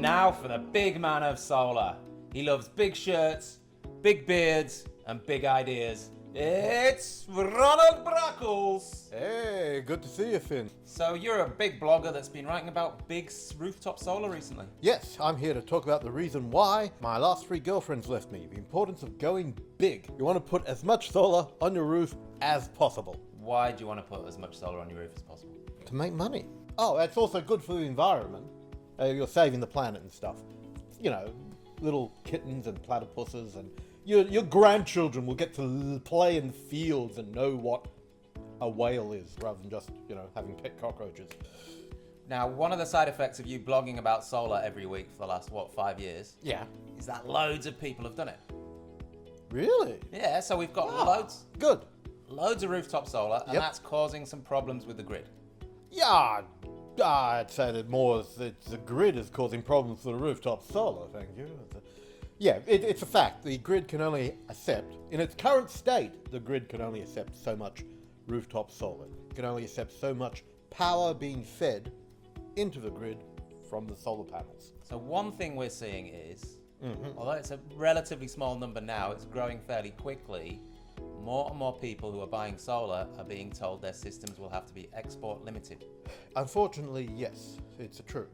now for the big man of solar. He loves big shirts, big beards, and big ideas. It's Ronald Brackles. Hey, good to see you, Finn. So you're a big blogger that's been writing about big rooftop solar recently. Yes, I'm here to talk about the reason why my last 3 girlfriends left me. The importance of going big. You want to put as much solar on your roof as possible. Why do you want to put as much solar on your roof as possible? To make money. Oh, it's also good for the environment. You're saving the planet and stuff. You know, little kittens and platypuses, and your grandchildren will get to play in fields and know what a whale is, rather than just, having pet cockroaches. Now, one of the side effects of you blogging about solar every week for the last, 5 years? Yeah. Is that loads of people have done it. Really? Yeah, so we've got loads of rooftop solar, and that's causing some problems with the grid. Yeah, I'd say that more the grid is causing problems for the rooftop solar, thank you. Yeah, it's a fact. The grid can only accept, in its current state, the grid can only accept so much rooftop solar. It can only accept so much power being fed into the grid from the solar panels. So one thing we're seeing is, although it's a relatively small number now, it's growing fairly quickly. More and more people who are buying solar are being told their systems will have to be export limited. Unfortunately, yes, it's true.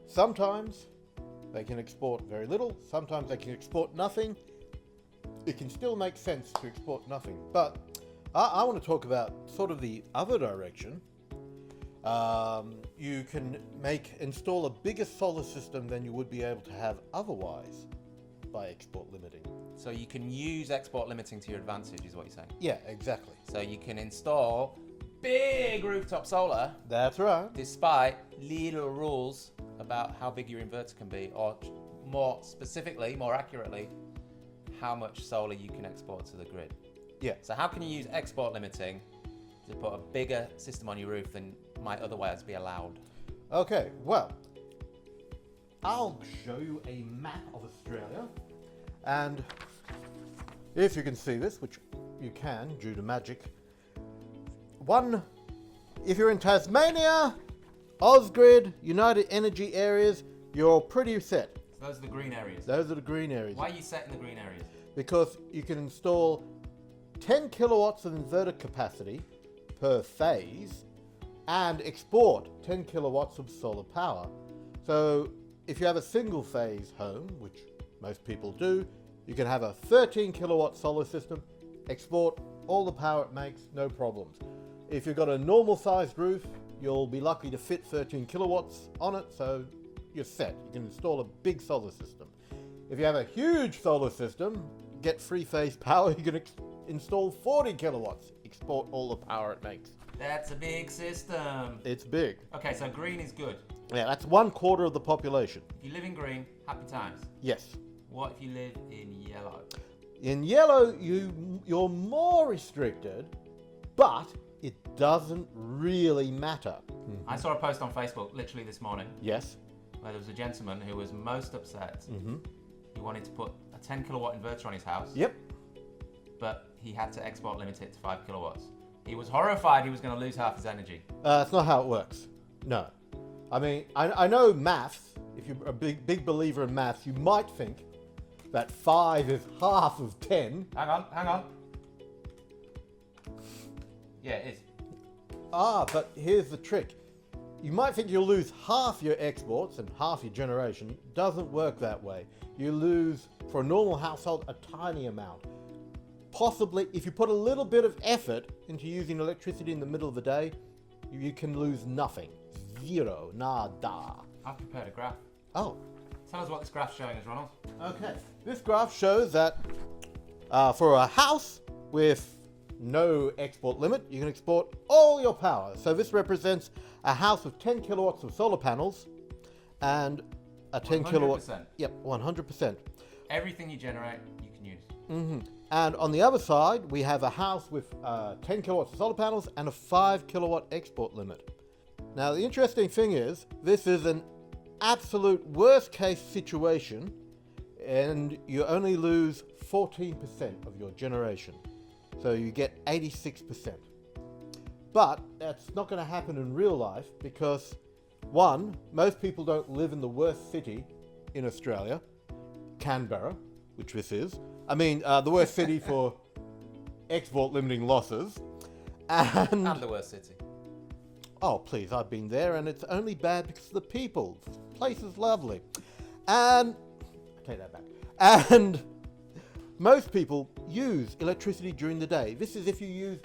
Sometimes they can export very little, sometimes they can export nothing. It can still make sense to export nothing, but I want to talk about sort of the other direction. You can install a bigger solar system than you would be able to have otherwise by export limiting. So you can use export limiting to your advantage, is what you're saying? Yeah, exactly. So you can install big rooftop solar. That's right. Despite little rules about how big your inverter can be, or more specifically, more accurately, how much solar you can export to the grid. Yeah. So how can you use export limiting to put a bigger system on your roof than might otherwise be allowed? Okay, well, I'll show you a map of Australia, and if you can see this, which you can due to magic, if you're in Tasmania, Ausgrid, United Energy areas, you're pretty set. So those are the green areas? Those are the green areas. Why are you set in the green areas? Because you can install 10 kilowatts of inverter capacity per phase and export 10 kilowatts of solar power. So if you have a single phase home, which most people do, you can have a 13 kilowatt solar system, export all the power it makes, no problems. If you've got a normal sized roof, you'll be lucky to fit 13 kilowatts on it, so you're set. You can install a big solar system. If you have a huge solar system, get free phase power, you can install 40 kilowatts, export all the power it makes. That's a big system. It's big. Okay, so green is good. Yeah, that's 1/4 of the population. If you live in green, happy times. Yes. What if you live in yellow? In yellow, you're more restricted, but it doesn't really matter. I saw a post on Facebook literally this morning Yes. where there was a gentleman who was most upset. He wanted to put a 10 kilowatt inverter on his house. Yep. But he had to export limit it to 5 kilowatts. He was horrified he was going to lose half his energy. That's not how it works. No. I mean, I know maths. If you're a big believer in maths, you might think that 5 is half of 10. Hang on. Yeah, it is. But here's the trick. You might think you'll lose half your exports and half your generation. Doesn't work that way. You lose, for a normal household, a tiny amount. Possibly, if you put a little bit of effort into using electricity in the middle of the day, you can lose nothing. Zero. Nada. I've prepared a graph. Oh. Tell us what this graph's showing us, Ronald. Okay. This graph shows that for a house with no export limit, you can export all your power. So this represents a house with 10 kilowatts of solar panels and a 10 kilowatt. 100%. Yep, 100%. Everything you generate, you can use. And on the other side, we have a house with 10 kilowatts of solar panels and a 5 kilowatt export limit. Now, the interesting thing is, this is an absolute worst case situation, and you only lose 14% of your generation. So you get 86%. But that's not going to happen in real life, because One, most people don't live in the worst city in Australia, Canberra, which this is. I mean, the worst city for export limiting losses. And the worst city. oh, please, I've been there, and it's only bad because of the people. This place is lovely. And I take that back. And most people use electricity during the day. This is if you use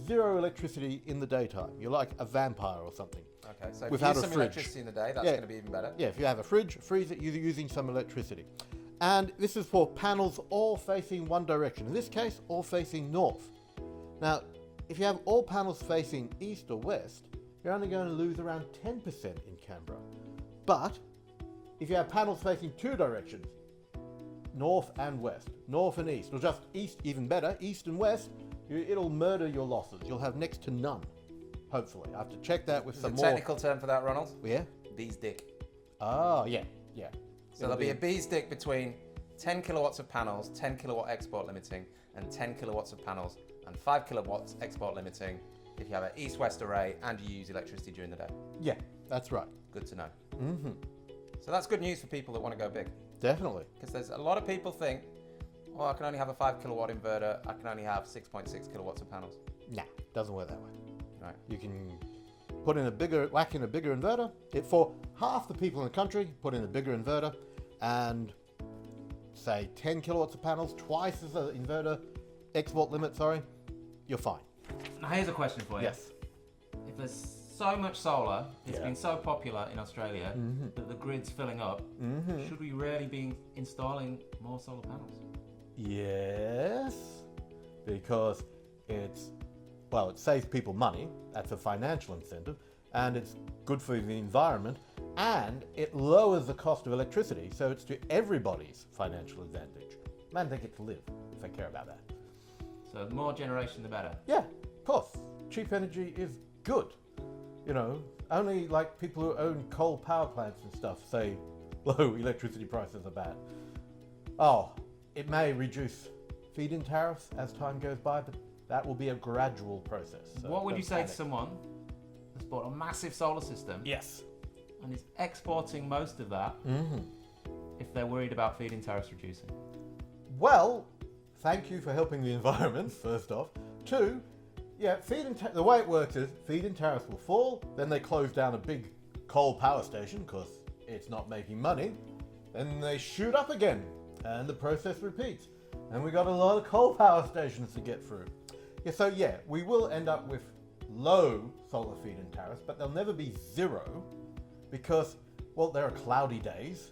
zero electricity in the daytime. You're like a vampire or something. Okay, so if you Without use a some fridge. electricity in the day, that's Yeah. going to be even better. Yeah, if you have a fridge, freeze it, you're using some electricity. And this is for panels all facing one direction. In this case, all facing north. Now, if you have all panels facing east or west, you're only going to lose around 10% in Canberra. But if you have panels facing two directions, north and west, north and east, or just east, even better, east and west, it'll murder your losses. You'll have next to none, hopefully. I have to check that with There's some a more. technical term for that, Ronald. Yeah? Bee's dick. Oh, yeah, yeah. So there'll be a bee's dick between 10 kilowatts of panels, 10 kilowatt export limiting, and 10 kilowatts of panels, and 5 kilowatts export limiting if you have an east-west array and you use electricity during the day. Yeah, that's right. Good to know. Mm-hmm. So that's good news for people that want to go big. Definitely. Because there's a lot of people think, oh, I can only have a 5 kilowatt inverter, I can only have 6.6 kilowatts of panels. Nah, doesn't work that way. Right. You can whack in a bigger inverter. For half the people in the country, put in a bigger inverter and say 10 kilowatts of panels, twice as the inverter export limit, you're fine. Now here's a question for you. Yes. If there's so much solar, it's Yeah. been so popular in Australia that the grid's filling up, should we really be installing more solar panels? Yes, because it saves people money. That's a financial incentive, and it's good for the environment, and it lowers the cost of electricity, so it's to everybody's financial advantage. And they get to live if they care about that. So the more generation, the better. Yeah, of course. Cheap energy is good. You know, only like people who own coal power plants and stuff say low electricity prices are bad. Oh, it may reduce feed-in tariffs as time goes by, but that will be a gradual process. So What would don't you say panic. to someone that's bought a massive solar system Yes. and is exporting most of that if they're worried about feed-in tariffs reducing? Well, thank you for helping the environment, first off. Two, yeah, the way it works is feed-in tariffs will fall, then they close down a big coal power station because it's not making money, then they shoot up again, and the process repeats. And we got a lot of coal power stations to get through. Yeah, we will end up with low solar feed-in tariffs, but they'll never be zero because, well, there are cloudy days.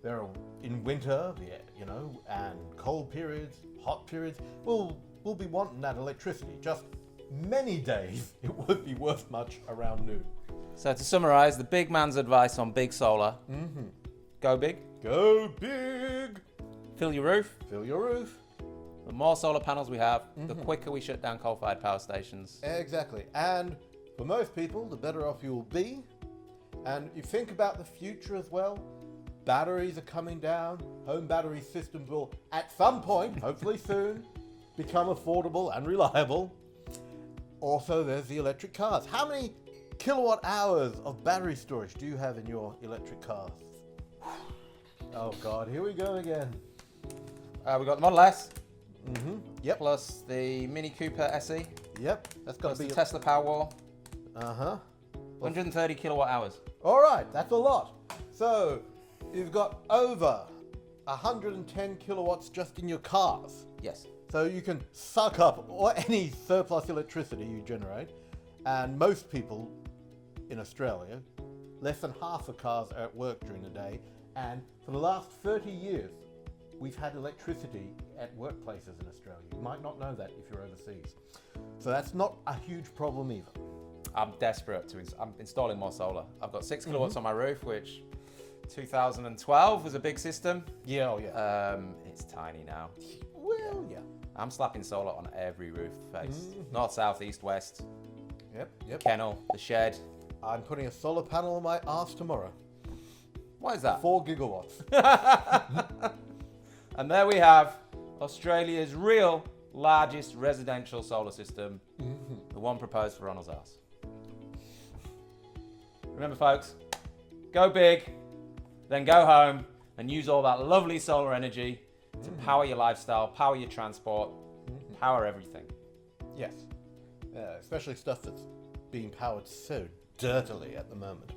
There are in winter, and cold periods, hot periods. We'll be wanting that electricity. Just many days it won't be worth much around noon. So to summarise, the big man's advice on big solar: go big, Go big. fill your roof. Fill your roof. The more solar panels we have, the quicker we shut down coal-fired power stations. Exactly. And for most people, the better off you'll be. And you think about the future as well. Batteries are coming down. Home battery systems will, at some point, hopefully soon, become affordable and reliable. Also, there's the electric cars. How many kilowatt hours of battery storage do you have in your electric cars? Oh God, here we go again. We've got the Model S, Yep. plus the Mini Cooper SE, Yep. That's got plus to the be. Tesla Powerwall, Uh-huh. 130 kilowatt hours. All right, that's a lot. So you've got over 110 kilowatts just in your cars. Yes. So you can suck up any surplus electricity you generate. And most people in Australia, less than half the cars are at work during the day. And for the last 30 years, we've had electricity at workplaces in Australia. You might not know that if you're overseas. So that's not a huge problem either. I'm desperate I'm installing more solar. I've got 6 kilowatts on my roof, which 2012 was a big system. Yeah, oh yeah. It's tiny now. Well, yeah. I'm slapping solar on every roof face. North, south, east, west, Yep. kennel, the shed. I'm putting a solar panel on my arse tomorrow. What is that? 4 gigawatts. And there we have Australia's real largest residential solar system, the one proposed for Ronald's house. Remember, folks, go big, then go home and use all that lovely solar energy to power your lifestyle, power your transport, power everything. Yes. Especially stuff that's being powered so dirtily at the moment.